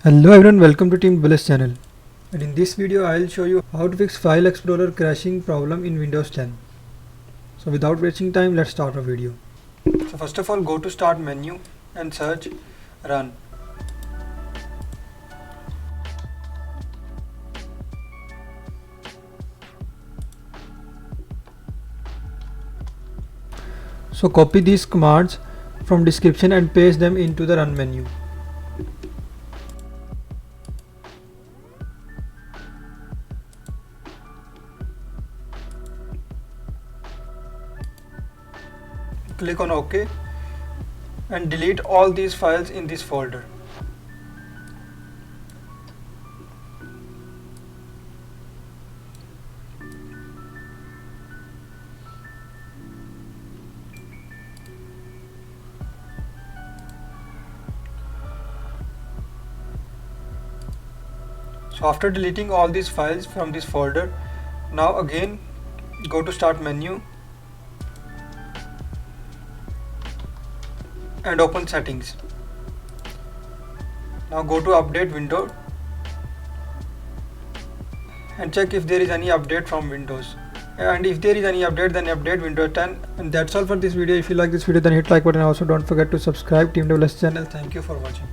Hello everyone, welcome to Team Bullish channel. And in this video I'll show you how to fix File Explorer crashing problem in Windows 10. So without wasting time, let's start our video. So first of all, go to Start menu and search Run. So copy these commands from description and paste them into the Run menu. Click on OK and delete all these files in this folder. So after deleting all these files from this folder, now again go to Start menu and open Settings. Now go to Update window and check if there is any update from Windows. And if there is any update, then update Windows 10. And that's all for this video. If you like this video, then hit like button. Also don't forget to subscribe Team Developers channel. Thank you for watching.